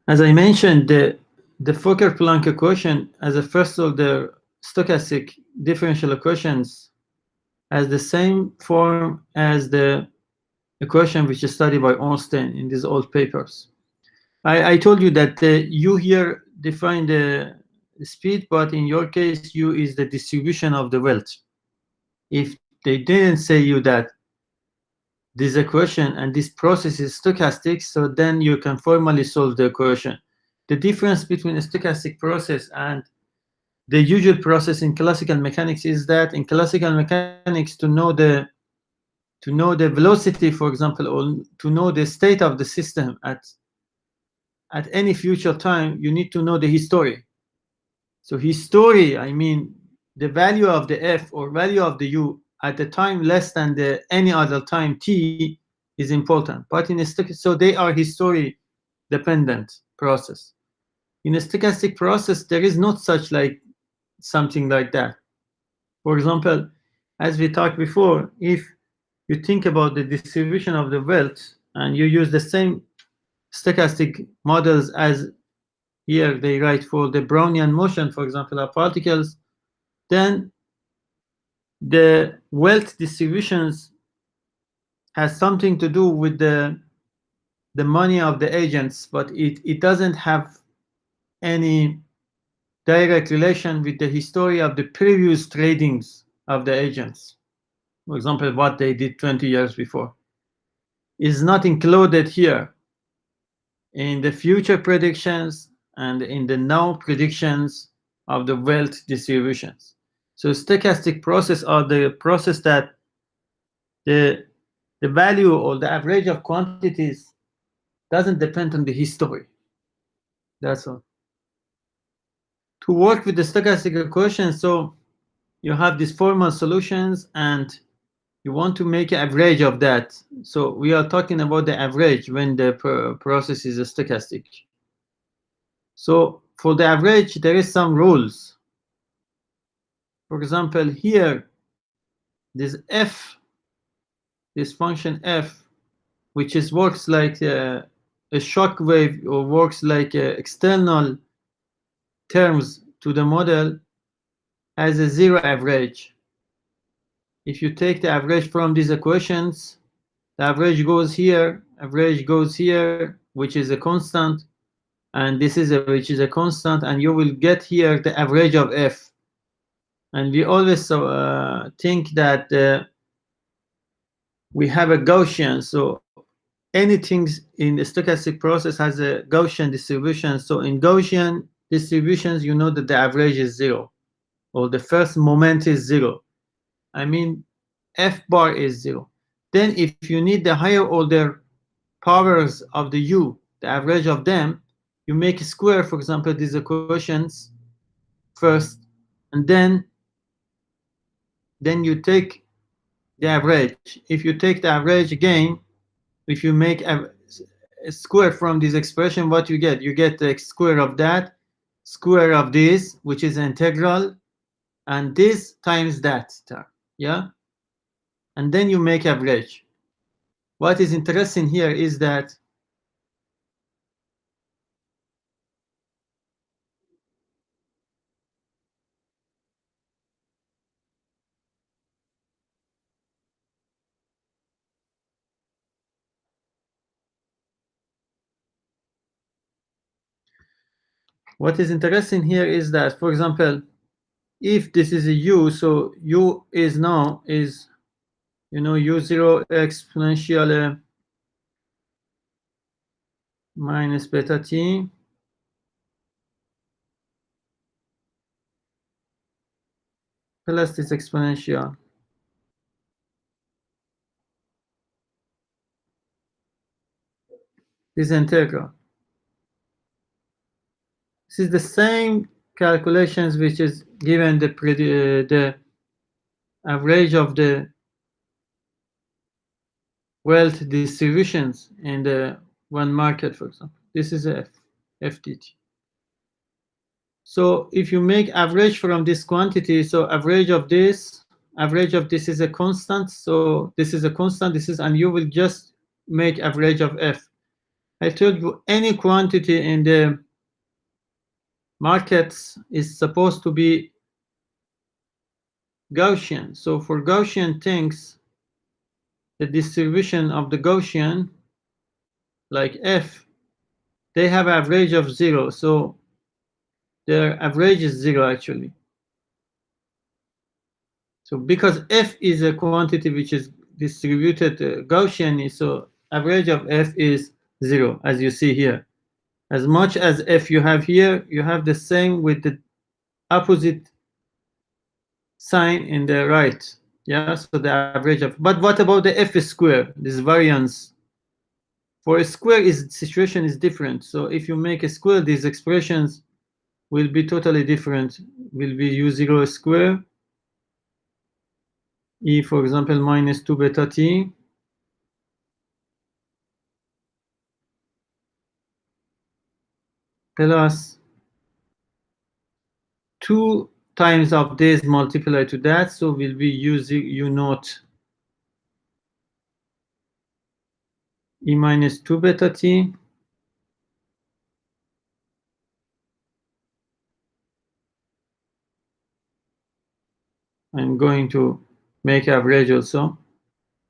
As I mentioned, the Fokker-Planck equation as a first-order stochastic differential equations has the same form as the equation which is studied by Einstein in these old papers. I told you that U here define the speed, but in your case, U is the distribution of the wealth. If they didn't say you that this equation and this process is stochastic, so then you can formally solve the equation. The difference between a stochastic process and the usual process in classical mechanics is that in classical mechanics, to know the velocity, for example, or to know the state of the system at any future time, you need to know the history. So history, I mean the value of the f or value of the u at the time less than the any other time t is important. But in a so they are history dependent process. In a stochastic process, there is not such like something like that. For example, as we talked before, if you think about the distribution of the wealth and you use the same stochastic models as here they write for the Brownian motion, for example, of particles, then the wealth distributions has something to do with the money of the agents, but it doesn't have any direct relation with the history of the previous tradings of the agents. For example, what they did 20 years before is not included here in the future predictions and in the now predictions of the wealth distributions. So stochastic process are the process that the value or the average of quantities doesn't depend on the history. That's all. To work with the stochastic equation, so you have these formal solutions and you want to make an average of that. So we are talking about the average when the process is stochastic. So for the average, there is some rules. For example, here, this f, this function f, which is works like a shock wave or works like external terms to the model, has a zero average. If you take the average from these equations, the average goes here, which is a constant, and this is which is a constant, and you will get here the average of f. And we always think that we have a Gaussian, so anything in the stochastic process has a Gaussian distribution. So in Gaussian distributions, you know that the average is zero, or the first moment is zero. I mean, f bar is zero. Then if you need the higher order powers of the u, the average of them, you make a square, for example, these equations first, and then you take the average. If you take the average again, if you make a square from this expression, what you get? You get the square of that, square of this, which is integral, and this times that term, yeah? And then you make average. What is interesting here is that for example, if this is a u, so u is now is, you know, u0 exponential minus beta t plus this exponential. This integral. This is the same calculations which is given the average of the wealth distributions in the one market, for example. This is a FDT. So if you make average from this quantity, so average of this is a constant. So this is a constant, and you will just make average of f. I told you any quantity in the markets is supposed to be Gaussian. So for Gaussian things, the distribution of the Gaussian, like F, they have average of 0. So their average is 0 actually. So because F is a quantity which is distributed Gaussian, so average of F is 0, as you see here. As much as F you have here, you have the same with the opposite sign in the right. Yeah, so the average of, but what about the F square, this variance? For a square, situation is different. So if you make a square, these expressions will be totally different. Will be u0 square, e, for example, minus 2 beta t, plus 2 times of this multiplied to that, so will be u naught e minus 2 beta t I'm going to make average also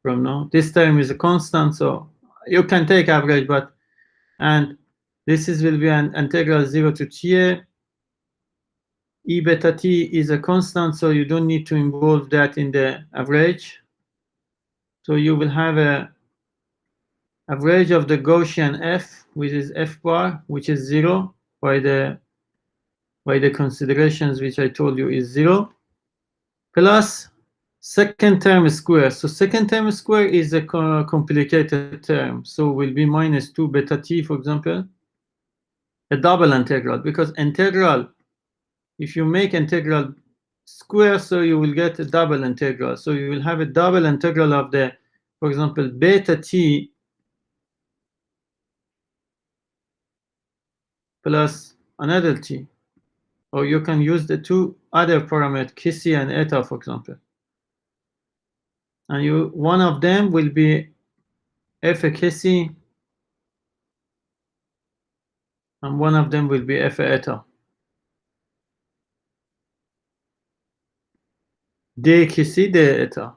from now. This term is a constant, so you can take average, but, and this will be an integral 0 to t. E beta t is a constant, so you don't need to involve that in the average. So you will have a average of the Gaussian f, which is f bar, which is 0 by the considerations which I told you is 0, plus second term square. So second term square is a complicated term, so will be minus 2 beta t, for example, a double integral, because integral, if you make integral square, so you will get a double integral. So you will have a double integral of the, for example, beta t plus another t. Or you can use the two other parameters, kc and eta, for example. And one of them will be f kc, and one of them will be f eta. D kc, d eta.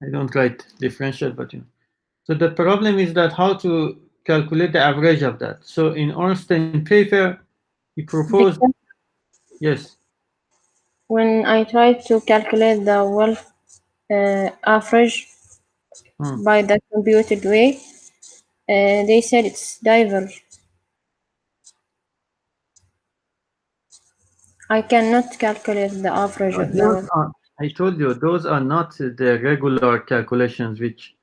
I don't write differential, but you know. So the problem is that how to calculate the average of that. So in Einstein paper, he proposed, yes. When I tried to calculate the wealth average by the computed way, they said it's diverge. I cannot calculate the average of the wealth. I told you, those are not the regular calculations, which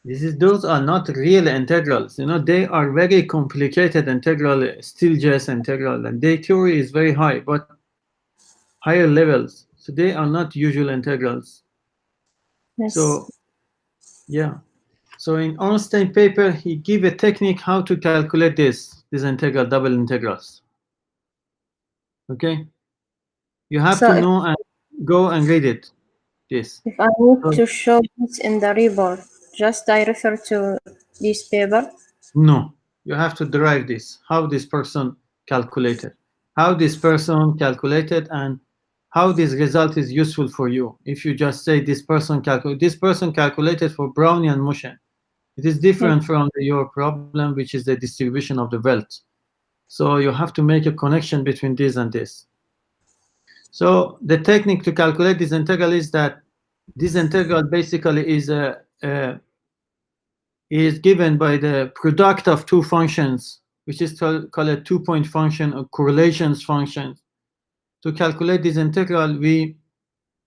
those are not real integrals. You know, they are very complicated integral, still just integral, and their theory is very high, but higher levels. So they are not usual integrals. Yes. So yeah. So in Einstein paper, he give a technique how to calculate these integral, double integrals. Okay. You have So to know and go and read it. This. if I need to show this in the report, just I refer to this paper. No, you have to derive this. How this person calculated, and how this result is useful for you. If you just say this person calculated for Brownian motion, it is different from your problem, which is the distribution of the wealth. So you have to make a connection between this and this. So the technique to calculate this integral is that this integral basically is given by the product of two functions, which is called a two-point function or correlations function. To calculate this integral, we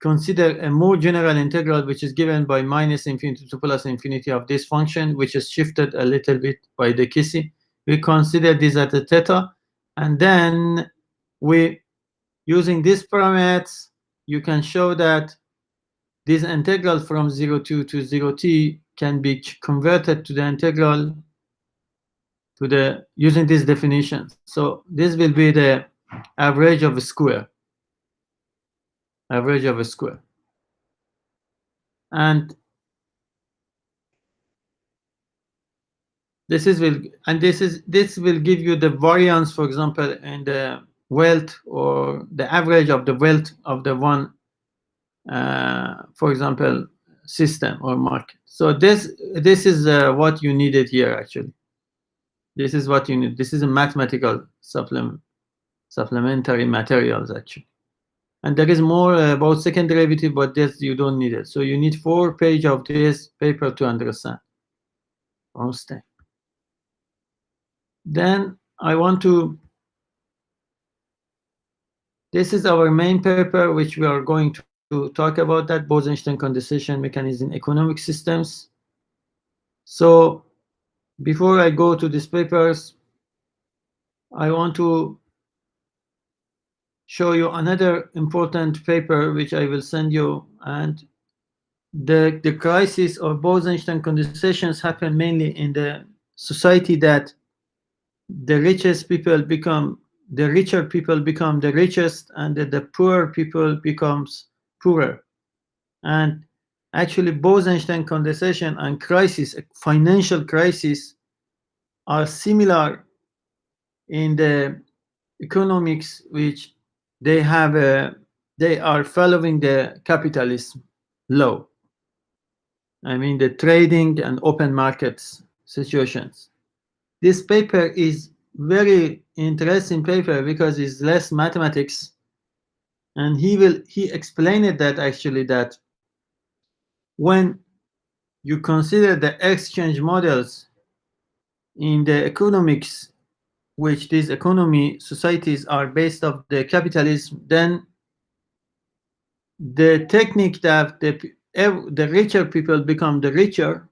consider a more general integral, which is given by minus infinity to plus infinity of this function, which is shifted a little bit by the Kissy. We consider this at the theta, and then using these parameters, you can show that this integral from 0 to 0t can be converted to the integral using this definition. So this will be the average of a square. And This will give you the variance, for example, in the wealth or the average of the wealth of the one, for example, system or market. So this is what you needed here actually. This is what you need. This is a mathematical supplementary materials actually. And there is more about second derivative, but this you don't need it. So you need 4 pages of this paper to understand. Understand. Then I want to. This is our main paper, which we are going to talk about, that Bose-Einstein condensation mechanism in economic systems. So before I go to these papers, I want to show you another important paper which I will send you. And the crisis of Bose-Einstein condensations happen mainly in the society that the richest people become the richer people become the richest, and the poor people becomes poorer. And actually Bose-Einstein condensation and crisis, financial crisis, are similar in the economics, which they are following the capitalism law. I mean the trading and open markets situations. This paper is very interesting paper because it's less mathematics, and he explained that actually that when you consider the exchange models in the economics, which these economy societies are based of the capitalism, then the technique that the richer people become the richer,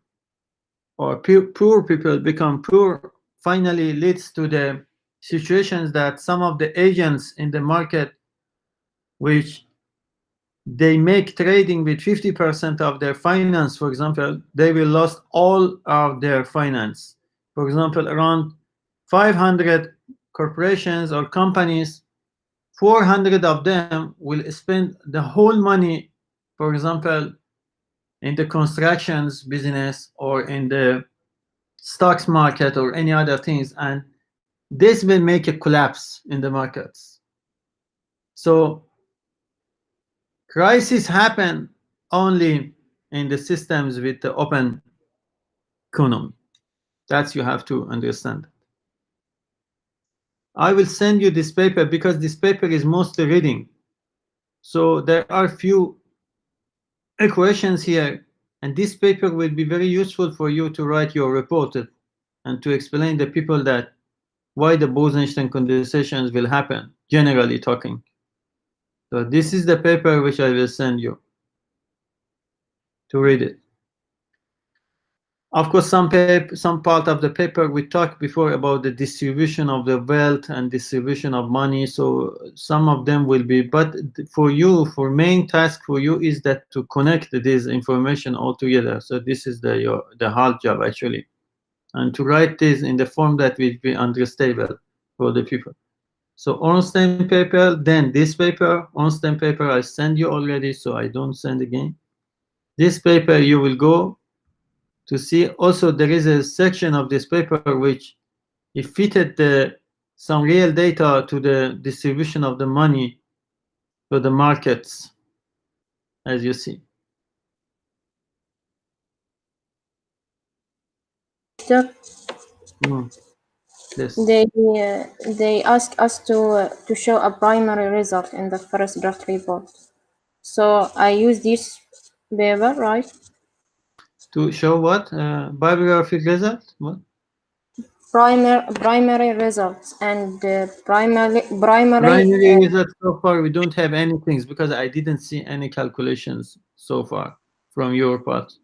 or poor people become poor, finally leads to the situations that some of the agents in the market, which they make trading with 50% of their finance, for example, they will lose all of their finance. For example, around 500 corporations or companies, 400 of them will spend the whole money, for example, in the constructions business or in the stocks market or any other things, and this will make a collapse in the markets. So crises happen only in the systems with the open economy. That's you have to understand. I will send you this paper because this paper is mostly reading. So there are few equations here, and this paper will be very useful for you to write your report and to explain the people that why the Bose-Einstein condensations will happen, generally talking. So this is the paper which I will send you to read it. Of course, some part of the paper we talked before about the distribution of the wealth and distribution of money. So some of them will be, but for you, for main task for you is that to connect this information all together. So this is the hard job actually, and to write this in the form that will be understandable for the people. So Ornstein paper, then this paper, Ornstein paper I send you already, so I don't send again. This paper you will go to see. Also, there is a section of this paper which it fitted some real data to the distribution of the money to the markets, as you see. Yes. They ask us to show a primary result in the first draft report. So I use this paper, right? To show what? Bibliographic result? What? Primary results and primary results so far we don't have anything because I didn't see any calculations so far from your part.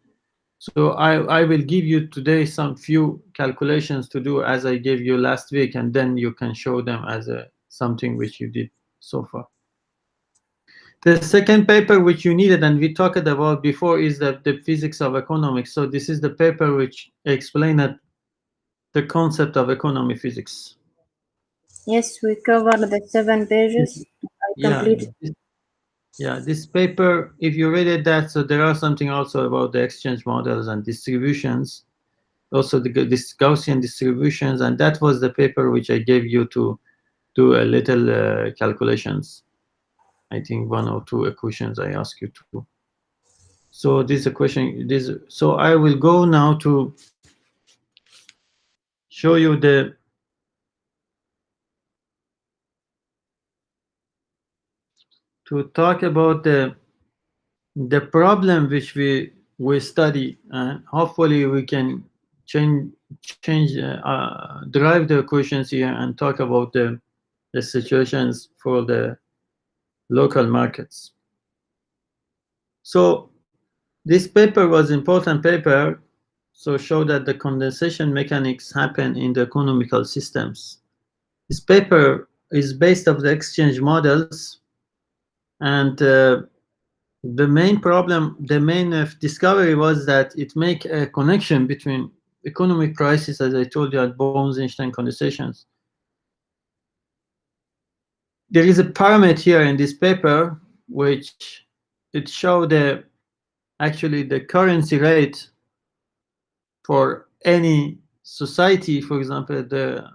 So I will give you today some few calculations to do as I gave you last week, and then you can show them as something which you did so far. The second paper which you needed and we talked about before is the physics of economics. So this is the paper which explained the concept of economy physics. Yes, we covered the 7 pages. I completed. Yeah, this paper, if you read it, so there are something also about the exchange models and distributions. also this Gaussian distributions, and that was the paper which I gave you to do a little calculations. I think 1 or 2 equations I asked you to. So this equation, so I will go now to show you to talk about the problem which we study, and hopefully we can derive the equations here and talk about the situations for the local markets. So this paper was important paper, so show that the condensation mechanics happen in the economical systems. This paper is based on the exchange models, and the main problem, the main discovery was that it make a connection between economic crisis, as I told you, at Bose Einstein condensations. There is a parameter here in this paper which it showed actually the currency rate for any society. For example, the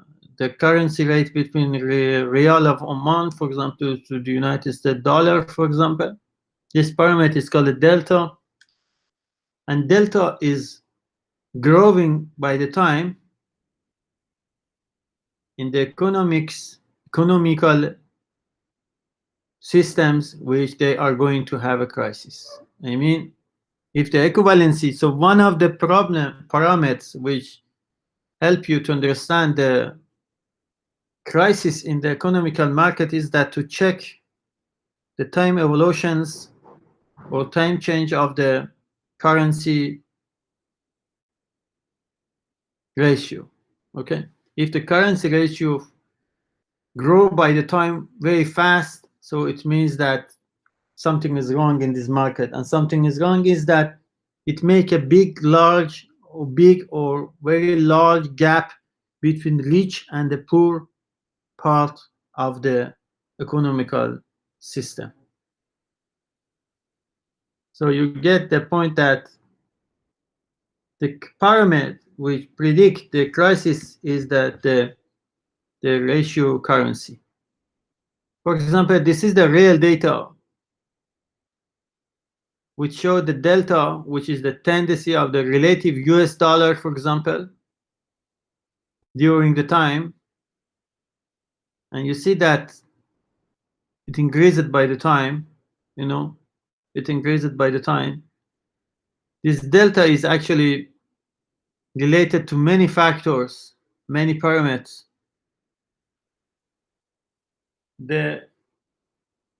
currency rate between Real of Oman, for example, to the United States dollar, for example. This parameter is called a delta, and delta is growing by the time in the economical systems which they are going to have a crisis. I mean, if the equivalency, so one of the parameters which help you to understand the crisis in the economical market is that to check the time evolutions or time change of the currency ratio. Okay, if the currency ratio grow by the time very fast, so it means that something is wrong in this market, and something is wrong is that it make a big or very large gap between rich and the poor part of the economical system. So you get the point that the parameter which predict the crisis is that the ratio currency. For example, this is the real data which show the delta, which is the tendency of the relative US dollar, for example, during the time. And you see that it increased by the time, you know, it increased by the time. This delta is actually related to many factors, many parameters. The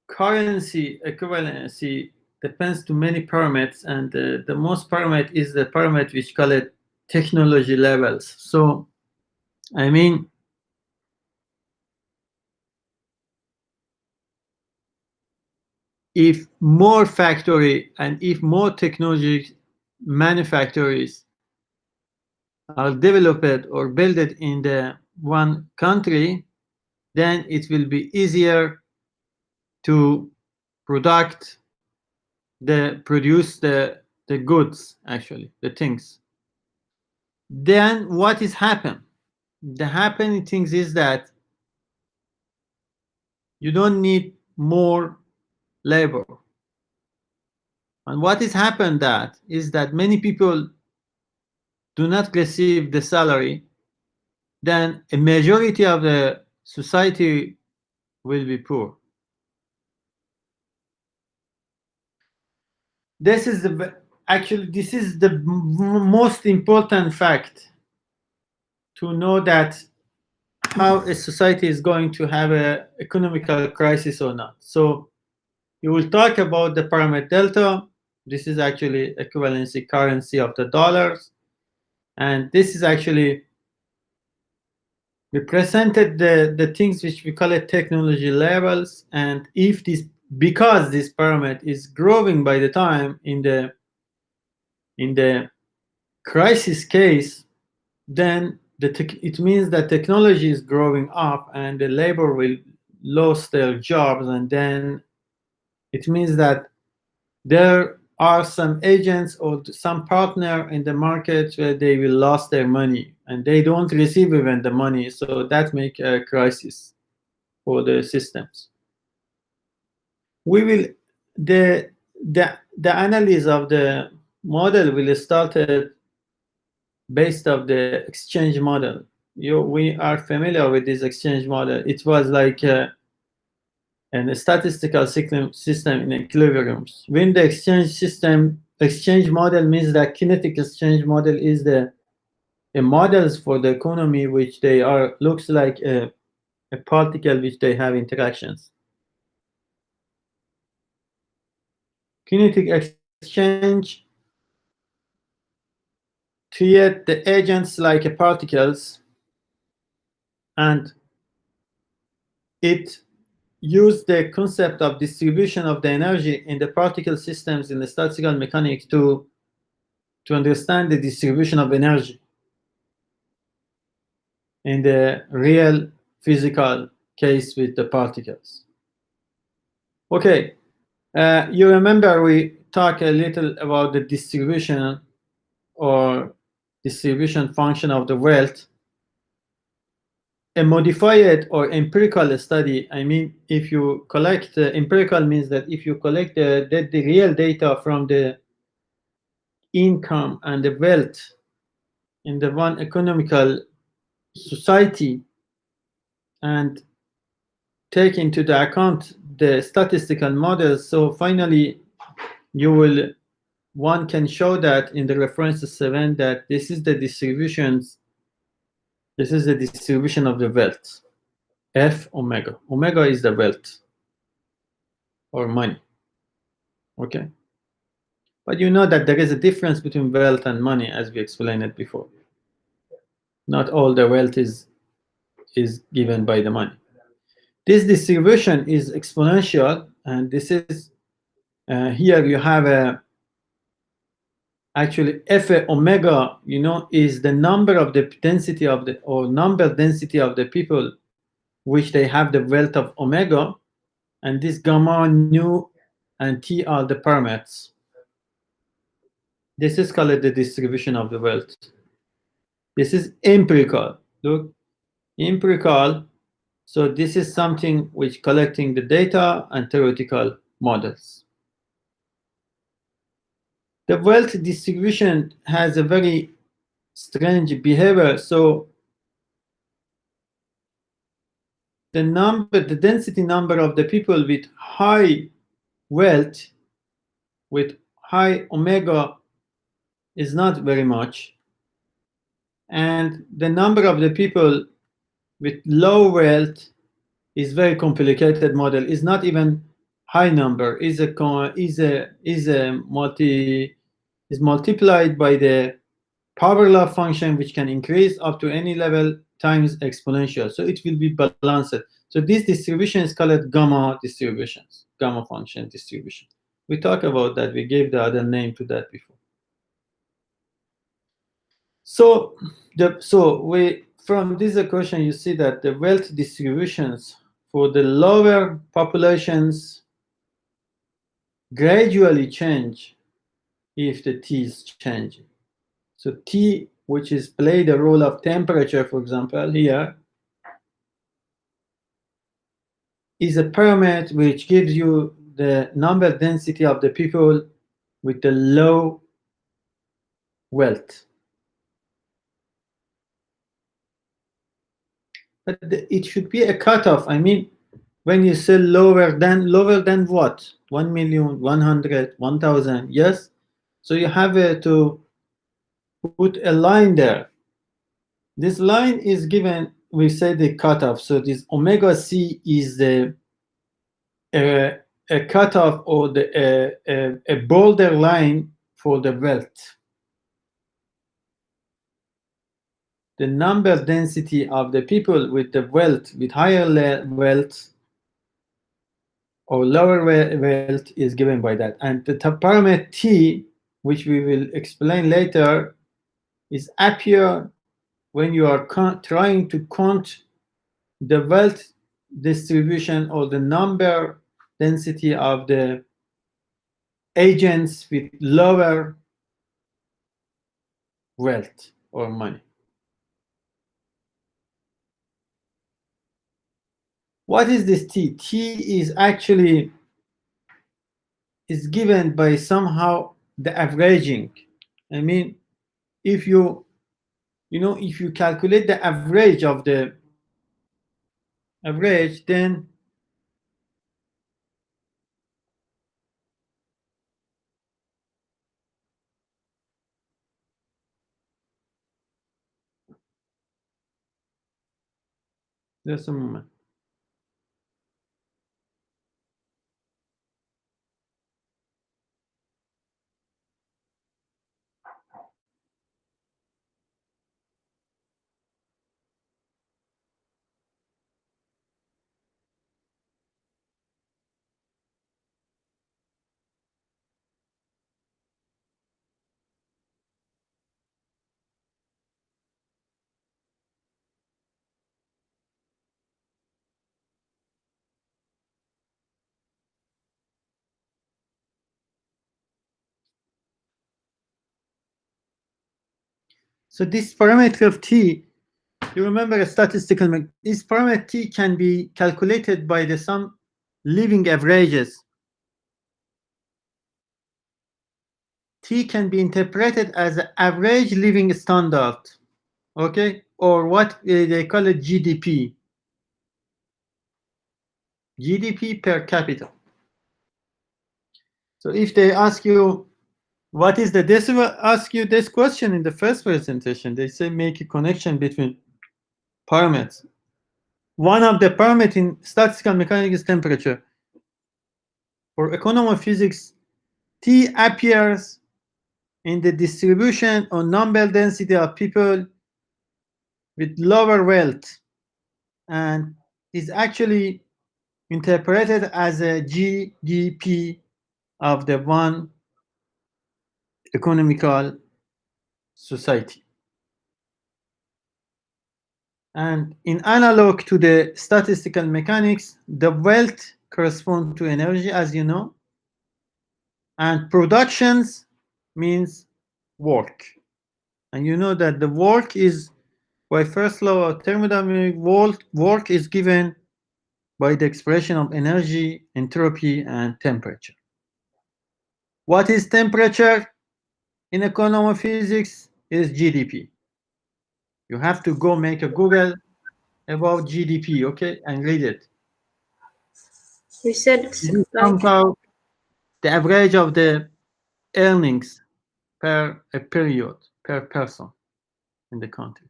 currency equivalency depends to many parameters, and the most parameter is the parameter which call it technology levels. So, I mean, if more factory and if more technology manufacturers are developed or built in the one country, then it will be easier to produce the goods, actually, the things. Then what is happen? The happening things is that you don't need more labor. And what is happened that is that many people do not receive the salary, then a majority of the society will be poor. This is this is the most important fact to know that how a society is going to have an economical crisis or not. So you will talk about the parameter delta. This is actually equivalency currency of the dollars. And this is actually represented the things which we call it technology levels. And if this, because this parameter is growing by the time in the crisis case, then it means that technology is growing up and the labor will lose their jobs, and then it means that their are some agents or some partner in the market where they will lose their money and they don't receive even the money, so that make a crisis for the systems. We will the analysis of the model will start based of the exchange model. We are familiar with this exchange model. It was like a statistical system in equilibriums. When the exchange model means that kinetic exchange model is the models for the economy, which they are looks like a particle which they have interactions. Kinetic exchange treat the agents like particles, and it use the concept of distribution of the energy in the particle systems in the statistical mechanics to understand the distribution of energy in the real physical case with the particles. Okay, you remember we talked a little about the distribution or distribution function of the wealth. A modified or empirical study, I mean, if you collect empirical means that if you collect the real data from the income and the wealth in the one economical society and take into the account the statistical models, so finally one can show that in the reference 7 that this is the distributions. This is the distribution of the wealth. F omega. Omega is the wealth or money. Okay. But you know that there is a difference between wealth and money, as we explained it before. Not all the wealth is given by the money. This distribution is exponential, and this is here you have actually F omega, is the number of the density of the number density of the people which they have the wealth of omega, and this gamma, nu, and t are the parameters. This is called the distribution of the wealth. This is empirical. Look, empirical. So this is something which collecting the data and theoretical models. The wealth distribution has a very strange behavior. So the density number of the people with high wealth, with high omega, is not very much. And the number of the people with low wealth is very complicated model. Is not even high number. Is multiplied by the power law function, which can increase up to any level times exponential. So it will be balanced. So this distribution is called gamma distributions, gamma function distribution. We talked about that. We gave the other name to that before. So from this equation, you see that the wealth distributions for the lower populations gradually change if the T is changing. So T, which is play the role of temperature, for example, here, is a parameter which gives you the number density of the people with the low wealth. But it should be a cutoff. I mean, when you say lower than what? 1 million, 100, 1,000, yes? So you have to put a line there. This line is given, we say the cutoff. So this omega c is the a cutoff or a border line for the wealth. The number density of the people with the wealth, with higher wealth or lower wealth, is given by that. And the parameter T, which we will explain later, is appear when you are trying to count the wealth distribution or the number density of the agents with lower wealth or money. What is this T? T is actually is given by somehow the averaging. I mean, if you if you calculate the average of the average, then just a moment. So this parameter of T, you remember a statistical, this parameter T can be calculated by the some living averages. T can be interpreted as an average living standard, okay, or what they call it GDP. GDP per capita. So if they ask you, what is the, this will ask you this question in the first presentation. They say make a connection between parameters. One of the parameters in statistical mechanics is temperature. For econophysics, T appears in the distribution or number density of people with lower wealth and is actually interpreted as a GDP of the one economical society. And in analog to the statistical mechanics, the wealth corresponds to energy, as you know, and productions means work. And you know that the work is, by first law of thermodynamics, work is given by the expression of energy, entropy, and temperature. What is temperature? In econophysics is GDP. You have to go make a Google about GDP, okay, and read it. We said it's like somehow the average of the earnings per a period per person in the country.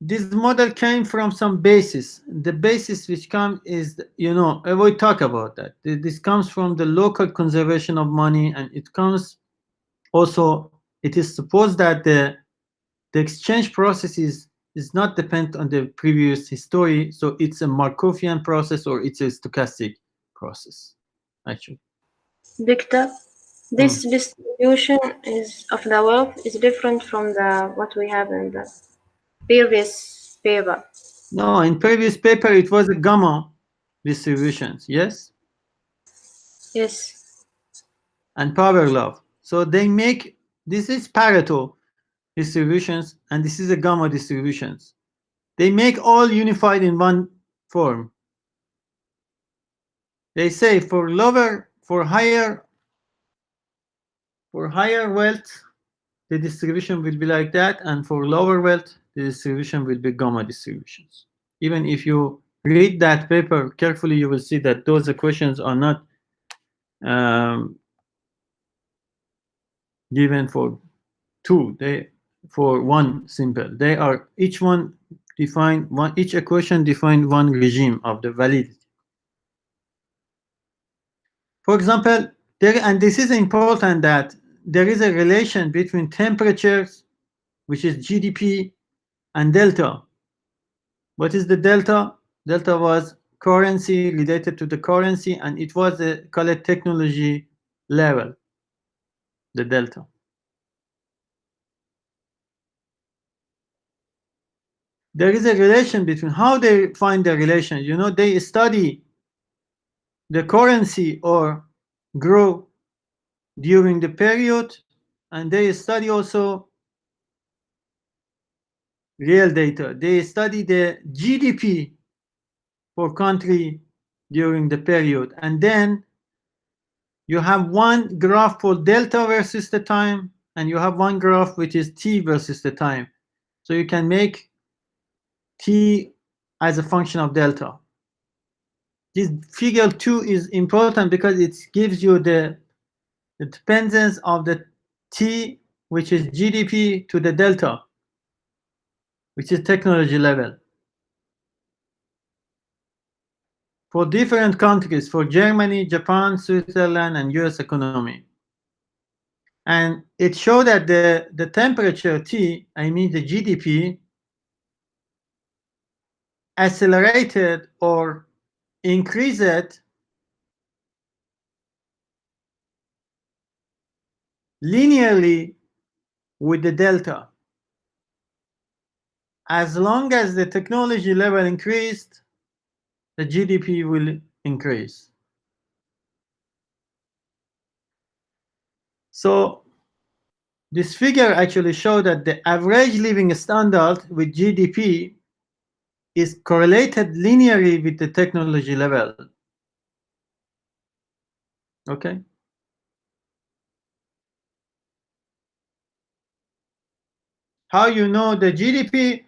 This model came from some basis. The basis which comes is, we talk about that. This comes from the local conservation of money, and it comes also, it is supposed that the exchange process is not dependent on the previous history, so it's a Markovian process or it's a stochastic process, actually. Victor, this distribution is of the wealth is different from the what we have in the previous paper. No, in previous paper it was a gamma distributions, yes? Yes. And Pavlov. So they make, this is Pareto distributions and this is a gamma distributions. They make all unified in one form. They say for higher wealth, the distribution will be like that, and for lower wealth, the distribution will be gamma distributions. Even if you read that paper carefully, you will see that those equations are not given for two, they for one simple. They are each equation define one regime of the validity. For example, and this is important, that there is a relation between temperatures, which is GDP, and delta. What is the delta? Delta was currency related to the currency, and it was called a technology level, the delta. There is a relation between how they find the relation. They study the currency or grow during the period, and they study also real data. They study the GDP for country during the period, and then you have one graph for delta versus the time, and you have one graph which is t versus the time. So you can make t as a function of delta. This figure 2 is important because it gives you the dependence of the t, which is GDP, to the delta, which is technology level. For different countries, for Germany, Japan, Switzerland, and US economy. And it showed that the temperature T, I mean the GDP, accelerated or increased linearly with the delta. As long as the technology level increased, the GDP will increase. So this figure actually showed that the average living standard with GDP is correlated linearly with the technology level. Okay. How you know the GDP?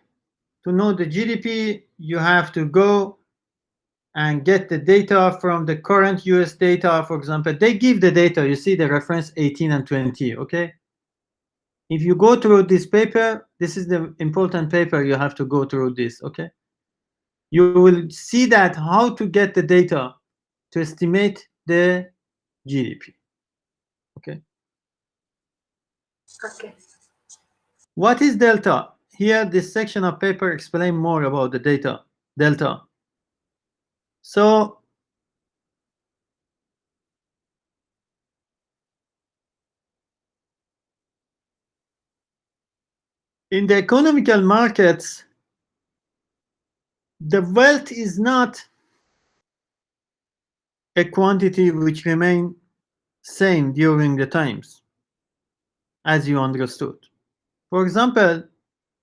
To know the GDP, you have to go and get the data from the current US data. For example, they give the data. You see the reference 18 and 20. Okay. If you go through this paper, this is the important paper. You have to go through this. Okay. You will see that how to get the data to estimate the GDP. Okay. Okay. What is delta? Here, this section of paper explains more about the data, delta. So in the economical markets, the wealth is not a quantity which remain same during the times, as you understood. For example,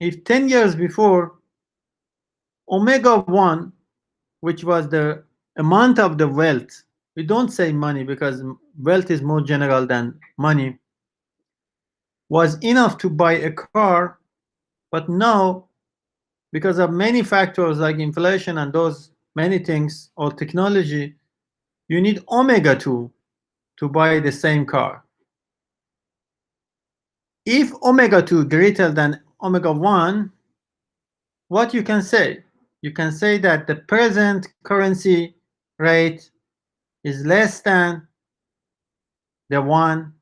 if 10 years before, omega 1, which was the amount of the wealth, we don't say money because wealth is more general than money, was enough to buy a car, but now, because of many factors like inflation and those many things, or technology, you need omega 2 to buy the same car. If omega 2 greater than omega 1, what you can say? You can say that the present currency rate is less than the one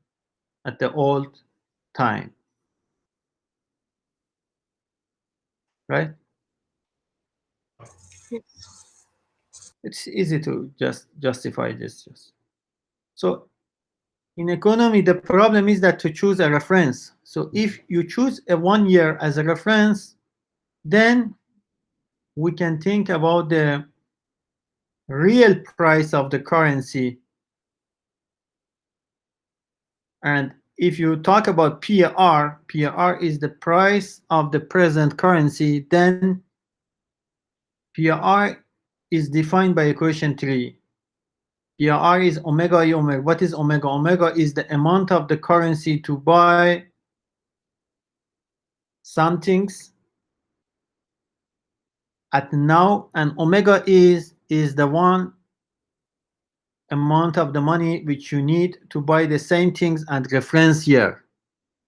at the old time. Right? It's easy to just justify this. So in economy, the problem is that to choose a reference. So if you choose a 1 year as a reference, then we can think about the real price of the currency. And if you talk about PR, PR is the price of the present currency, then PR is defined by equation 3. PR is omega E omega. What is omega? Omega is the amount of the currency to buy some things at now, and omega is the one amount of the money which you need to buy the same things at reference year.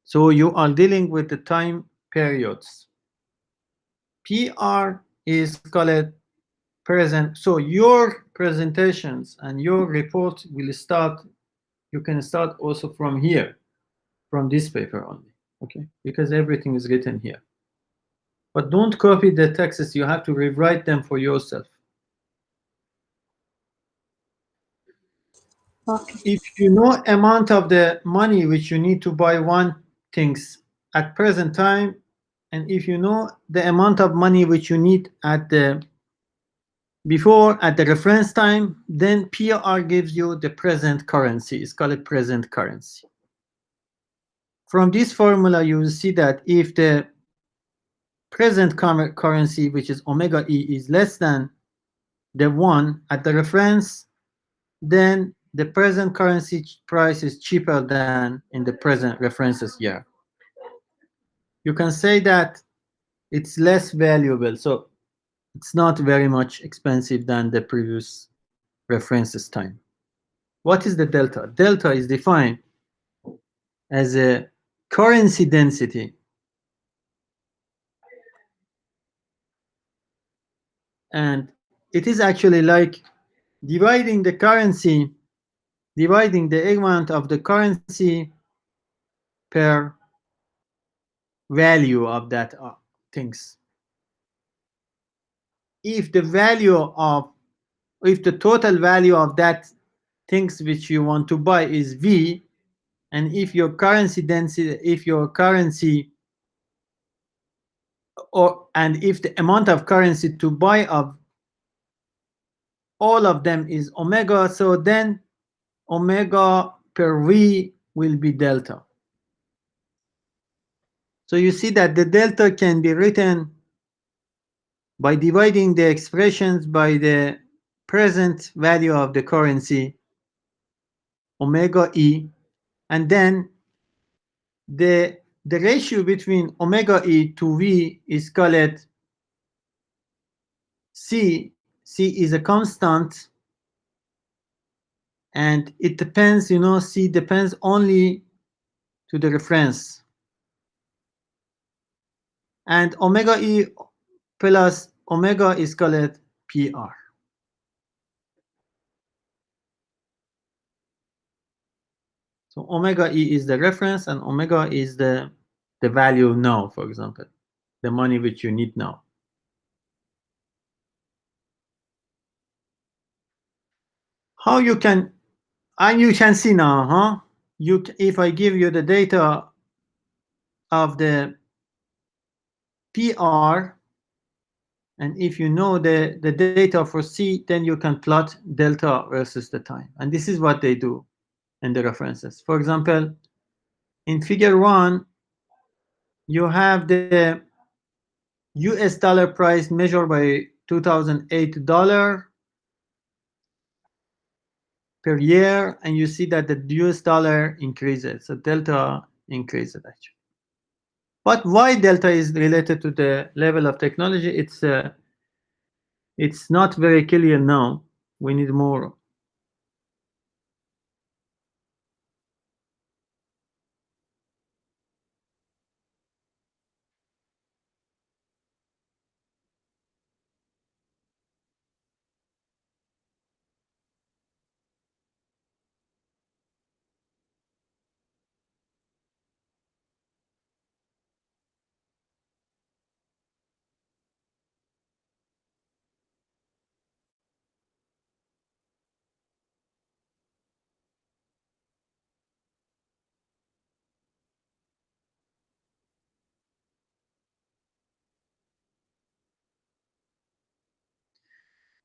So you are dealing with the time periods. PR is called present. So your presentations and your report will start, you can start also from here, from this paper only, okay? Because everything is written here. But don't copy the texts, you have to rewrite them for yourself. Okay. If you know amount of the money which you need to buy one things at present time, and if you know the amount of money which you need at the before at the reference time, then PR gives you the present currency. It's called present currency. From this formula, you will see that if the present currency, which is omega E, is less than the 1 at the reference, then the present currency price is cheaper than in the present references year. You can say that it's less valuable, so it's not very much expensive than the previous references time. What is the delta? Delta is defined as a currency density and it is actually like dividing the currency, dividing the amount of the currency per value of that things. If the value of, if the total value of that things which you want to buy is V, and if your currency density, if your currency and if the amount of currency to buy of all of them is omega, so then omega per V will be delta. So you see that the delta can be written by dividing the expressions by the present value of the currency, omega E, and then the ratio between omega E to V is called C. C is a constant, and it depends, you know, C depends only to the reference. And omega E plus omega is called PR. So omega E is the reference and omega is the value now, for example, the money which you need now. How you can, and you can see now, huh? If I give you the data of the PR, and if you know the data for C, then you can plot delta versus the time. And this is what they do in the references. For example, in figure 1, you have the US dollar price measured by $2008 per year, and you see that the US dollar increases, so delta increases actually. But why delta is related to the level of technology, it's not very clear now. We need more.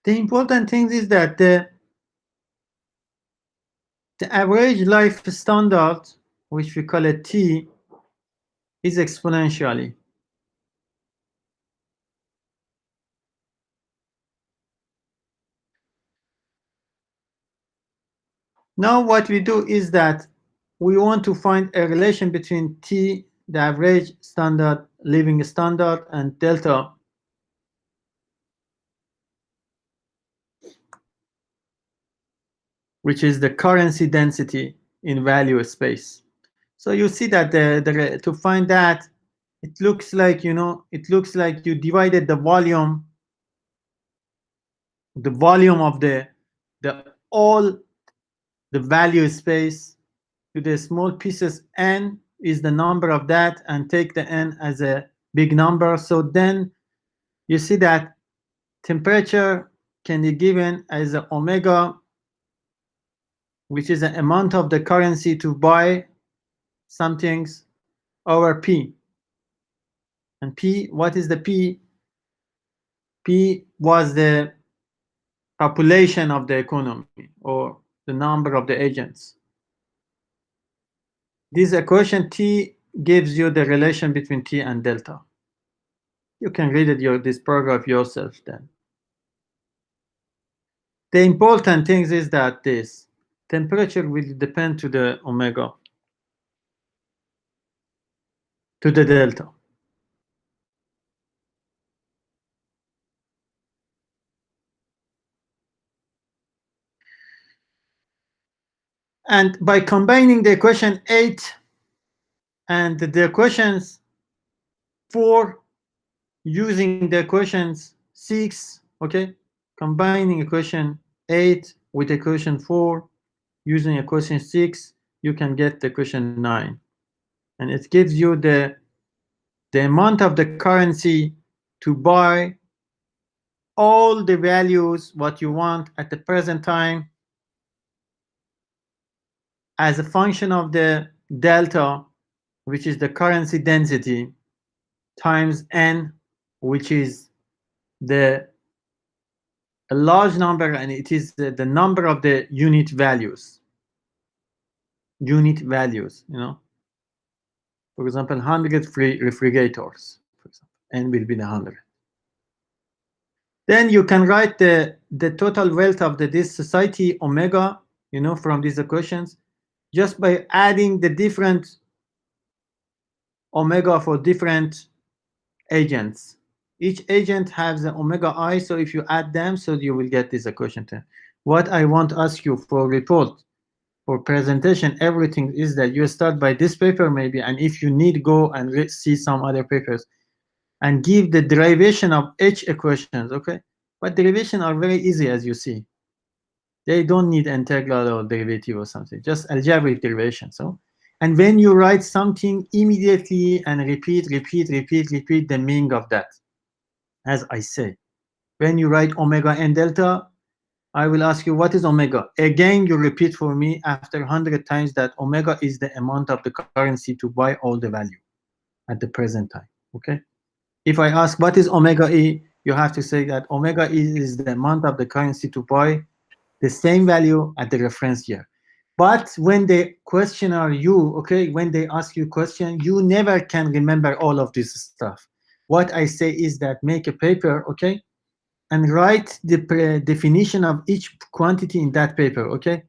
The important thing is that the average life standard, which we call it T, is exponentially. Now what we do is that we want to find a relation between T, the average standard, living standard, and delta. Which is the currency density in value space. So you see that to find that, it looks like, you know, it looks like you divided the volume of the all the value space to the small pieces. N is the number of that, and take the N as a big number. So then you see that temperature can be given as a omega, which is the amount of the currency to buy some things, over P. And P, what is the P? P was the population of the economy or the number of the agents. This equation T gives you the relation between T and delta. You can read it this paragraph yourself then. The important thing is that this temperature will depend to the omega, to the delta. And by combining the equation 8 and the equations 4 using the equations 6, okay, combining equation 8 with equation 4 using equation 6, you can get the equation 9. And it gives you the amount of the currency to buy all the values what you want at the present time as a function of the delta, which is the currency density, times n, which is a large number, and it is the number of the unit values. Unit values, you know. For example, 100 free refrigerators, for example, n will be the 100. Then you can write the total wealth of this society, omega, you know, from these equations, just by adding the different omega for different agents. Each agent has the omega I, so if you add them, so you will get this equation 10. What I want to ask you for report, for presentation, everything is that you start by this paper maybe, and if you need, go and see some other papers and give the derivation of each equations, okay? But derivation are very easy, as you see. They don't need integral or derivative or something, just algebraic derivation. So, and when you write something immediately and repeat the meaning of that. As I say, when you write omega and delta, I will ask you, what is omega? Again, you repeat for me after 100 times that omega is the amount of the currency to buy all the value at the present time, okay? If I ask, what is omega E? You have to say that omega E is the amount of the currency to buy the same value at the reference year. But when they questionnaire you, okay, when they ask you question, you never can remember all of this stuff. What I say is that make a paper, okay, and write the definition of each quantity in that paper, okay?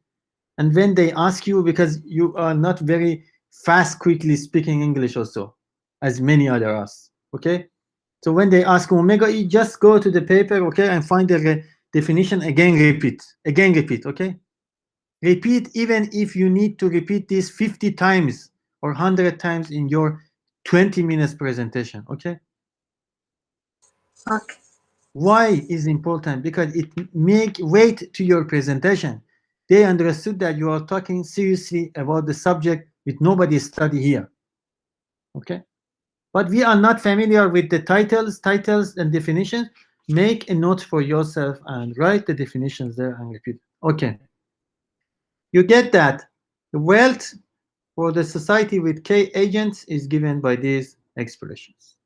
And when they ask you, because you are not very fast, quickly speaking English also, as many other us, okay? So when they ask omega E, just go to the paper, okay, and find the definition, again repeat, okay? Repeat even if you need to repeat this 50 times or 100 times in your 20 minutes presentation, okay? Okay. Why is important? Because it make weight to your presentation. They understood that you are talking seriously about the subject with nobody study here, okay? But we are not familiar with the titles and definitions. Make a note for yourself and write the definitions there and repeat. Okay. You get that the wealth for the society with K agents is given by these expressions.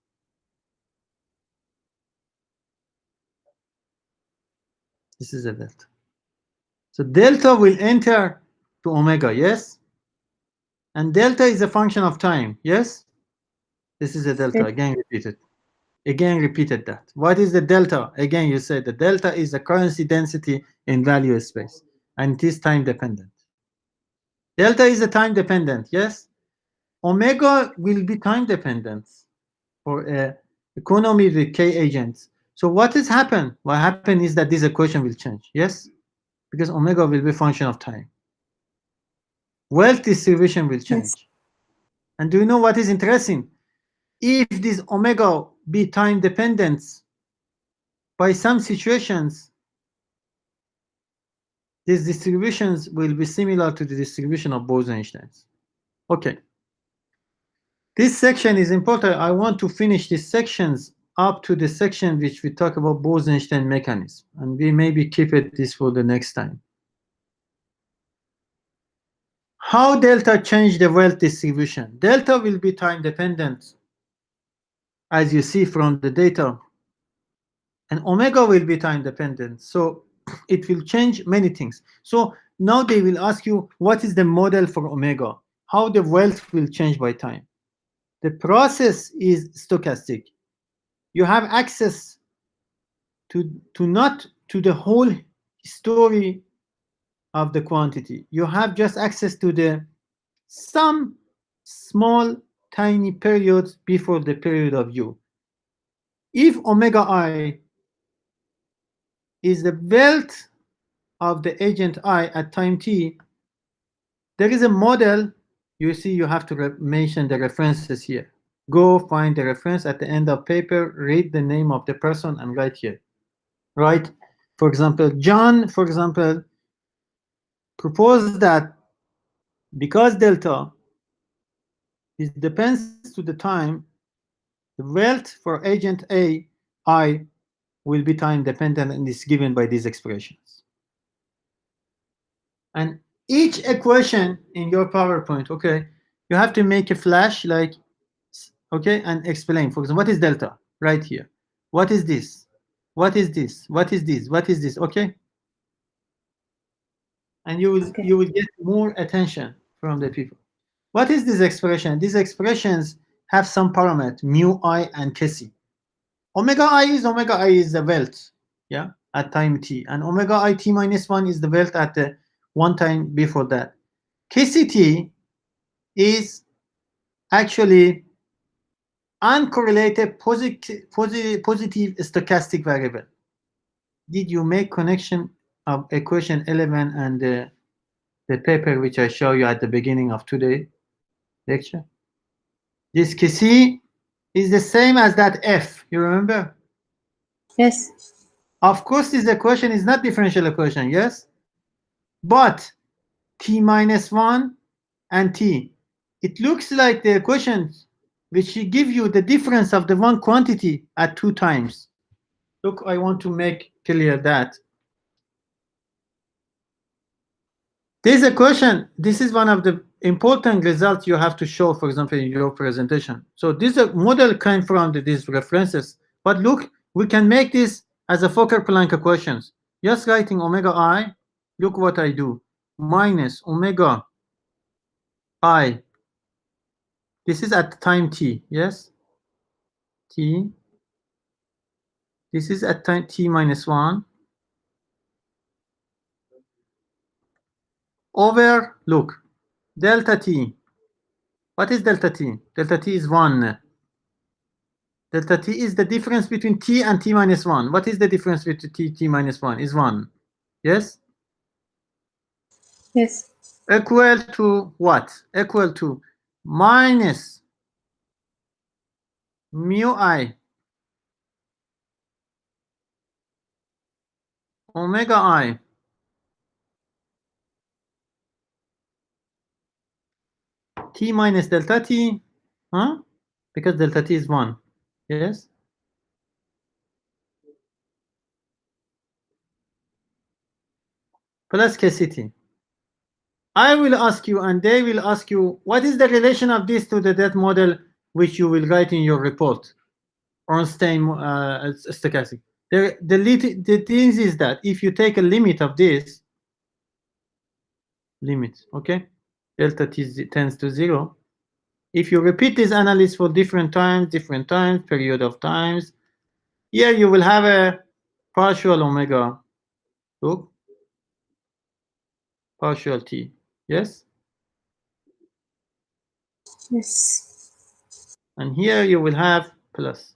This is a delta. So delta will enter to omega, yes? And delta is a function of time, yes? This is a delta, again repeated. Again repeated that. What is the delta? Again, you said the delta is the currency density in value space, and it is time dependent. Delta is a time dependent, yes? Omega will be time dependent for a economy with K agents. So what has happened? What happened is that this equation will change, yes? Because omega will be a function of time. Wealth distribution will change. Yes. And do you know what is interesting? If this omega be time dependent, by some situations, these distributions will be similar to the distribution of Bose Einstein. Okay. This section is important. I want to finish these sections up to the section which we talk about Bose Einstein mechanism, and we maybe keep this for the next time. How delta change the wealth distribution? Delta will be time dependent, as you see from the data, and omega will be time dependent. So it will change many things. So now they will ask you, what is the model for omega? How the wealth will change by time? The process is stochastic. You have access to not to the whole story of the quantity. You have just access to the some small tiny periods before the period of u. If omega I is the wealth of the agent I at time t, there is a model. You see, you have to mention the references here. Go find the reference at the end of paper, read the name of the person, and write here. Right? For example, John, for example, proposed that because delta is depends to the time, the wealth for agent A, I, will be time dependent and is given by these expressions. And each equation in your PowerPoint, okay, you have to make a flash like, okay, and explain. For example, what is delta? Right here. What is this? What is this? What is this? What is this? Okay. And you will get more attention from the people. What is this expression? These expressions have some parameter, mu I and kc. Omega I is the wealth, yeah, at time t, and omega I t minus 1 is the wealth at the one time before that. Kct is actually uncorrelated positive stochastic variable. Did you make connection of equation 11 and the paper which I show you at the beginning of today's lecture? This Kc is the same as that f, you remember? Yes. Of course, this equation is not differential equation, yes? But t minus 1 and t, it looks like the equations which give you the difference of the one quantity at 2 times. Look, I want to make clear that. This equation, this is one of the important results you have to show, for example, in your presentation. So this model came from these references. But look, we can make this as a Fokker-Planck equations. Just writing omega I, look what I do. Minus omega I. This is at time t, yes? T. This is at time t minus 1. Over, look, delta t. What is delta t? Delta t is 1. Delta t is the difference between t and t minus 1. What is the difference between t minus 1? Is 1. Yes? Yes. Equal to what? Equal to minus mu I omega I t minus delta t, huh? Because delta t is 1. Yes? Plus kct. I will ask you, and they will ask you, what is the relation of this to the death model which you will write in your report? Einstein stochastic. The thing is that if you take a limit of this, limit, okay, delta t tends to 0. If you repeat this analysis for different times, period of times, here you will have a partial omega, look, partial t, yes? Yes. And here you will have plus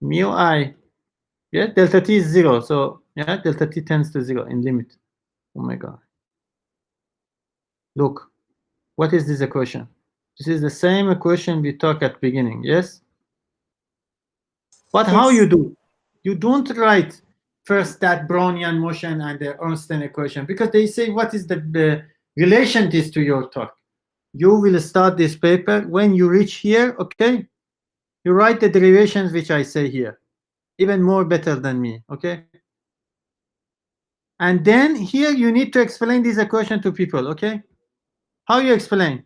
mu I, yeah, delta t is 0, so yeah, delta t tends to 0 in limit omega. Look, what is this equation? This is the same equation we talked at beginning, yes? But Yes. how you do? You don't write first that Brownian motion and the Einstein equation, because they say, what is the relation this to your talk? You will start this paper. When you reach here, okay, you write the derivations which I say here, even more better than me, okay? And then here you need to explain this equation to people, okay? How you explain?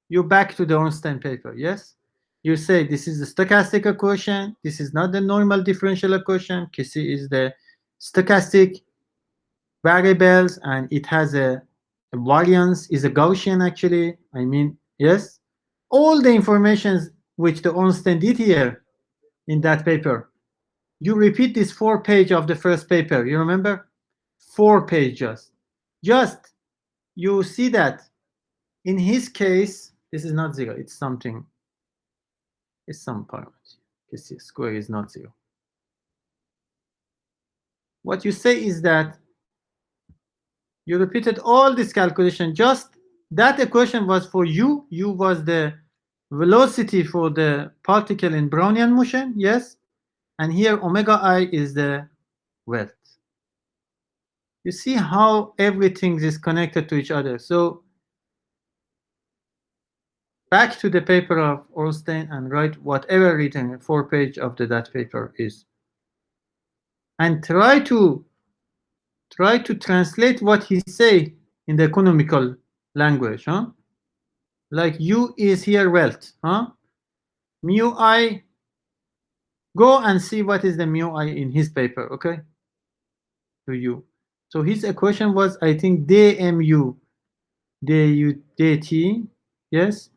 You back to the Einstein paper, yes? You say this is the stochastic equation, this is not the normal differential equation, Kc is the stochastic, variables, and it has a variance, is a Gaussian actually. I mean, yes, all the information which the Ornstein did here in that paper. You repeat this 4 page of the first paper. You remember? 4 pages. Just you see that in his case, this is not 0. It's something. It's some parameter. You see, square is not 0. What you say is that you repeated all this calculation. Just that equation was for u. U was the velocity for the particle in Brownian motion, yes? And here omega I is the wealth. You see how everything is connected to each other. So back to the paper of Ornstein and write whatever written 4 page of that paper is. And try to translate what he say in the economical language, huh? Like U is here wealth, huh? Mu I, go and see what is the mu I in his paper, okay? To U. So his equation was, I think, dmu du dt, yes,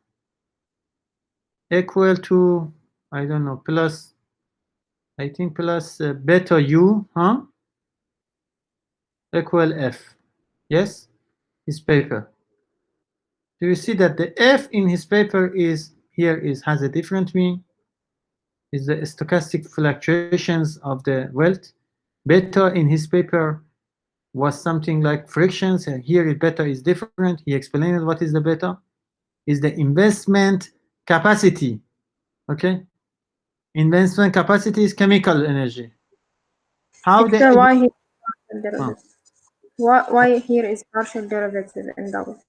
equal to, I don't know, plus, I think plus beta u, huh? Equal f, yes, his paper. Do you see that the f in his paper is here has a different mean? Is the stochastic fluctuations of the wealth. Beta in his paper was something like frictions, and here beta is different. He explained what is the beta. Is the investment capacity, okay? Investment capacity is chemical energy. How Victor, the why here partial derivative? Why here is partial derivative in double?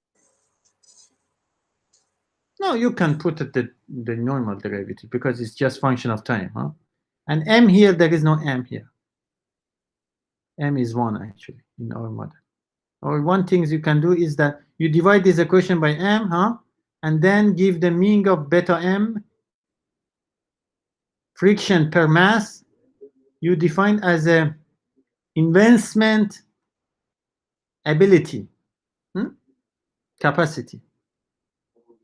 No, you can put it the normal derivative because it's just function of time, huh? And m here, there is no m here. M is 1 actually in our model. Or one thing you can do is that you divide this equation by m, huh? And then give the mean of beta m friction per mass. You define as a investment ability, capacity.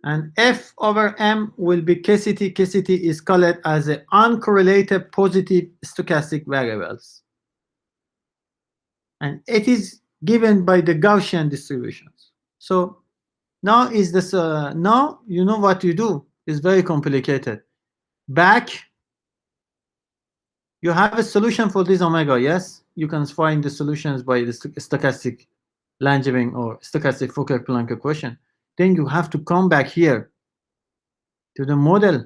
And F over M will be K-city. K-city is called as an uncorrelated positive stochastic variables. And it is given by the Gaussian distributions. So now is this, now you know what you do. It's very complicated. Back, you have a solution for this omega, yes? You can find the solutions by the stochastic Langevin or stochastic Fokker-Planck equation. Then you have to come back here to the model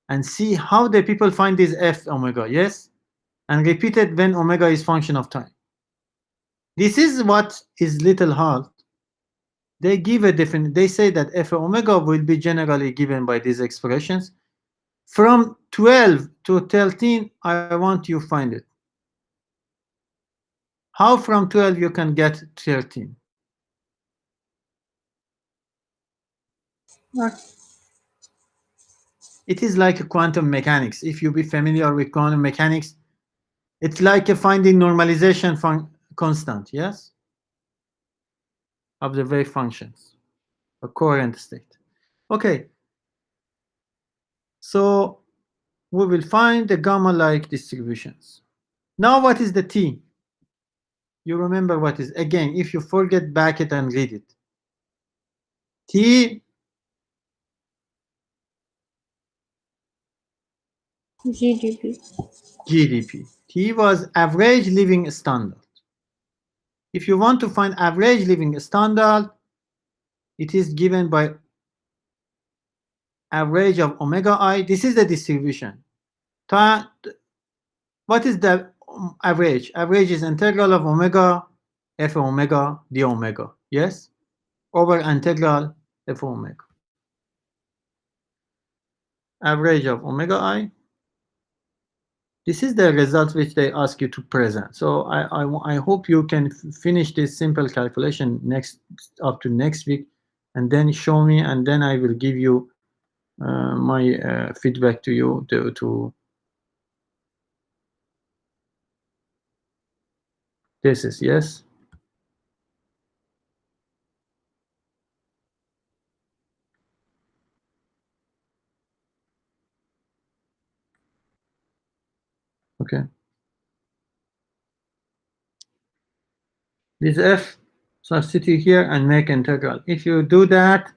and see how the people find this f omega, yes? And repeat it when omega is function of time. This is what is little hard. They give a different, they say that f omega will be generally given by these expressions. From 12 to 13, I want you find it. How from 12 you can get 13? What? It is like quantum mechanics. If you be familiar with quantum mechanics, it's like a finding normalization constant, yes? Of the wave functions, a coherent state. Okay. So we will find the gamma-like distributions. Now what is the T? You remember what is, again, if you forget, back it and read it. T GDP. GDP. T was average living standard. If you want to find average living standard, it is given by average of omega I. This is the distribution. What is the average? Average is integral of omega f omega d omega, yes? Over integral f omega. Average of omega I. This is the result which they ask you to present. So I hope you can finish this simple calculation up to next week, and then show me, and then I will give you my feedback to you to this is yes. Okay. This f substitute here and make integral. If you do that,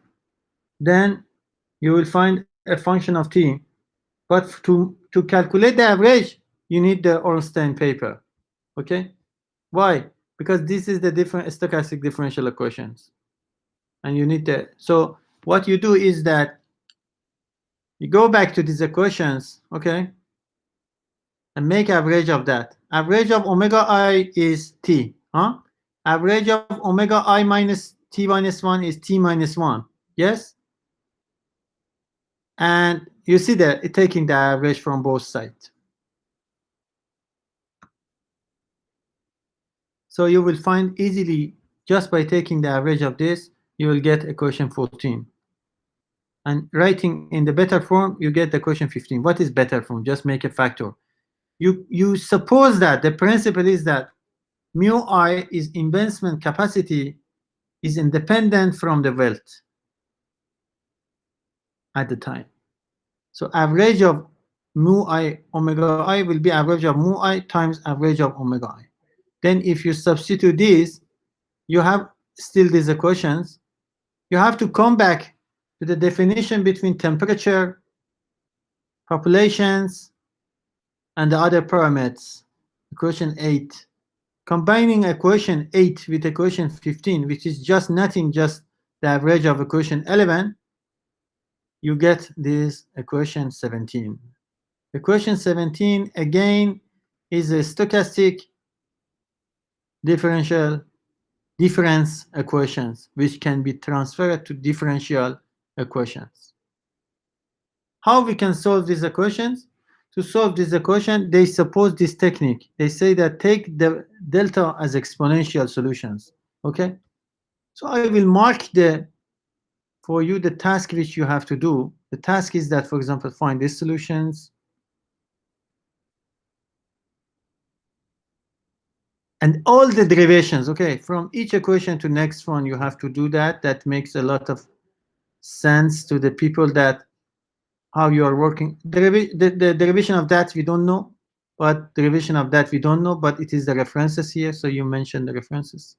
then you will find a function of t. But to calculate the average, you need the Ornstein paper. Okay? Why? Because this is the different stochastic differential equations. And you need the, so what you do is that you go back to these equations, okay? And make average of that. Average of omega I is t, huh? Average of omega I minus t minus 1 is t minus 1. Yes? And you see that it's taking the average from both sides. So you will find easily, just by taking the average of this, you will get equation 14. And writing in the better form, you get the equation 15. What is better form? Just make a factor. You suppose that the principle is that mu I is investment capacity is independent from the wealth at the time. So average of mu I omega I will be average of mu I times average of omega I. Then if you substitute these, you have still these equations. You have to come back to the definition between temperature, populations, and the other parameters. Equation 8. Combining equation 8 with equation 15, which is just nothing, just the average of equation 11, you get this equation 17. Equation 17, again, is a stochastic difference equations, which can be transferred to differential equations. How we can solve these equations? To solve this equation, they suppose this technique. They say that take the delta as exponential solutions. Okay? So I will mark for you the task which you have to do. The task is that, for example, find these solutions. And all the derivations, okay, from each equation to next one, you have to do that. That makes a lot of sense to the people that how you are working. The derivation of that we don't know, but derivation of that we don't know, but it is the references here, so you mentioned the references.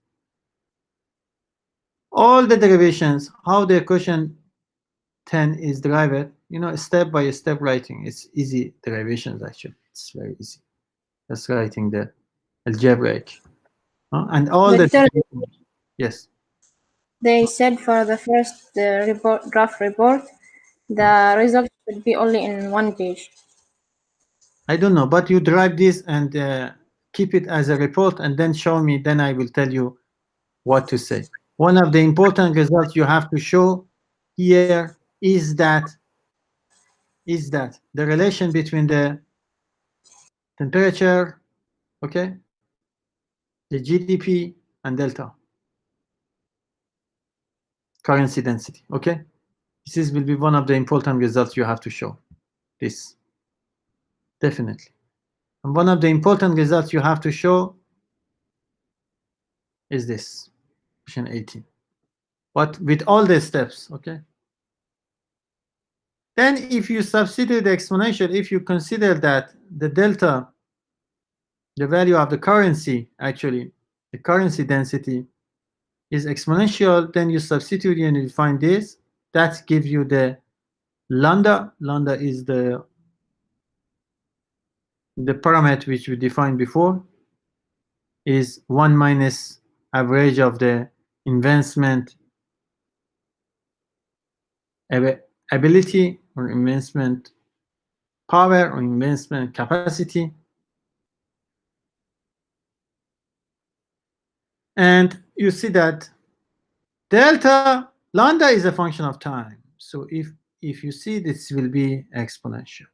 All the derivations, how the equation 10 is derived, you know, step by step writing. It's easy derivations, actually. It's very easy. Just writing the algebraic. And all Victor, yes. they said for the first draft report, the results should be only in one page. I don't know, but you drive this and keep it as a report and then show me, then I will tell you what to say. One of the important results you have to show here is that the relation between the temperature, okay, the GDP and delta, currency density, okay? This will be one of the important results you have to show. This, definitely. And one of the important results you have to show is this, question 18. But with all the steps, okay? Then if you substitute the exponential, if you consider that the delta, the value of the currency, actually, the currency density is exponential, then you substitute and you find this. That gives you the lambda. Lambda is the parameter which we defined before, is 1 minus average of the investment ability or investment power or investment capacity. And you see that delta lambda is a function of time. So if you see, this will be exponential.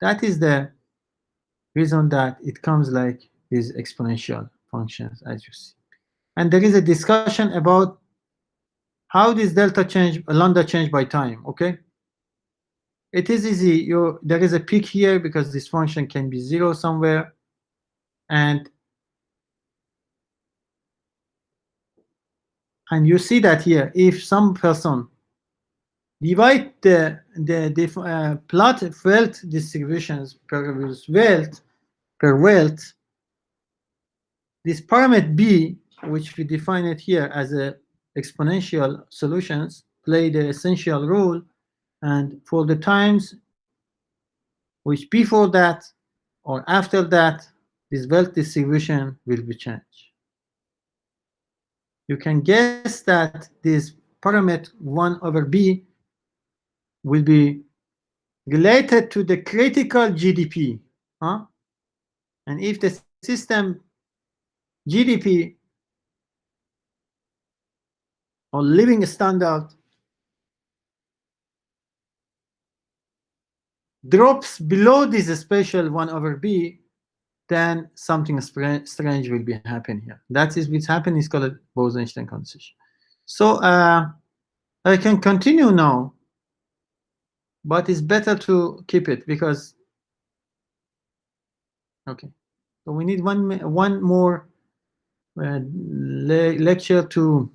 That is the reason that it comes like these exponential functions, as you see. And there is a discussion about how this delta change, lambda change by time, okay? It is easy. There is a peak here because this function can be 0 somewhere. And you see that here, if some person divide the plot wealth distributions per wealth per wealth, this parameter B, which we define it here as a exponential solutions, play the essential role, and for the times which before that or after that, this wealth distribution will be changed. You can guess that this parameter 1 over B will be related to the critical GDP. Huh? And if the system GDP or living standard drops below this special 1 over B, then something strange will be happening here. That is what's happening, is called Bose Einstein condensation. So I can continue now, but it's better to keep it because, okay. So we need one more lecture to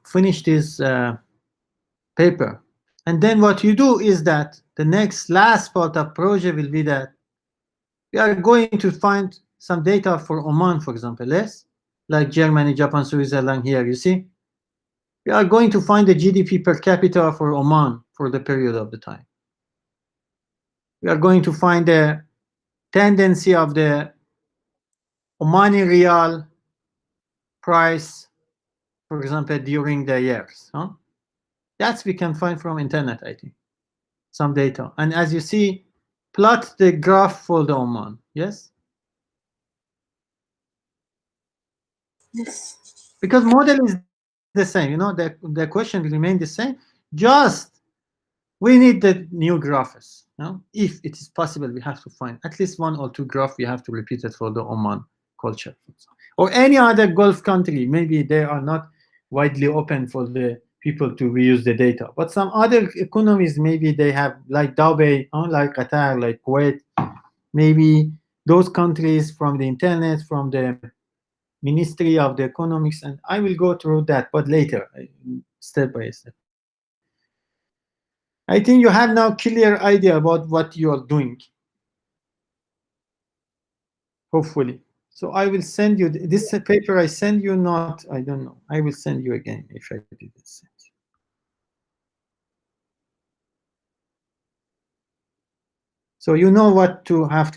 finish this paper. And then what you do is that the last part of project will be that we are going to find some data for Oman, for example, yes? Like Germany, Japan, Switzerland here, you see? We are going to find the GDP per capita for Oman for the period of the time. We are going to find the tendency of the Omani real price, for example, during the years. Huh? That's we can find from internet, I think, some data. And as you see, plot the graph for the Oman, yes? Yes. Because model is the same, you know, the question will remain the same. Just we need the new graphs. You know? If it is possible, we have to find at least 1 or 2 graphs. We have to repeat it for the Oman culture, or any other Gulf country. Maybe they are not widely open for the people to reuse the data. But some other economies, maybe they have, like Dubai, like Qatar, like Kuwait. Maybe those countries from the internet, from the Ministry of the Economics, and I will go through that, but later, step by step. I think you have now clear idea about what you are doing, hopefully. So I will send you this paper. I send you not, I don't know. I will send you again if I did this. So you know what to have to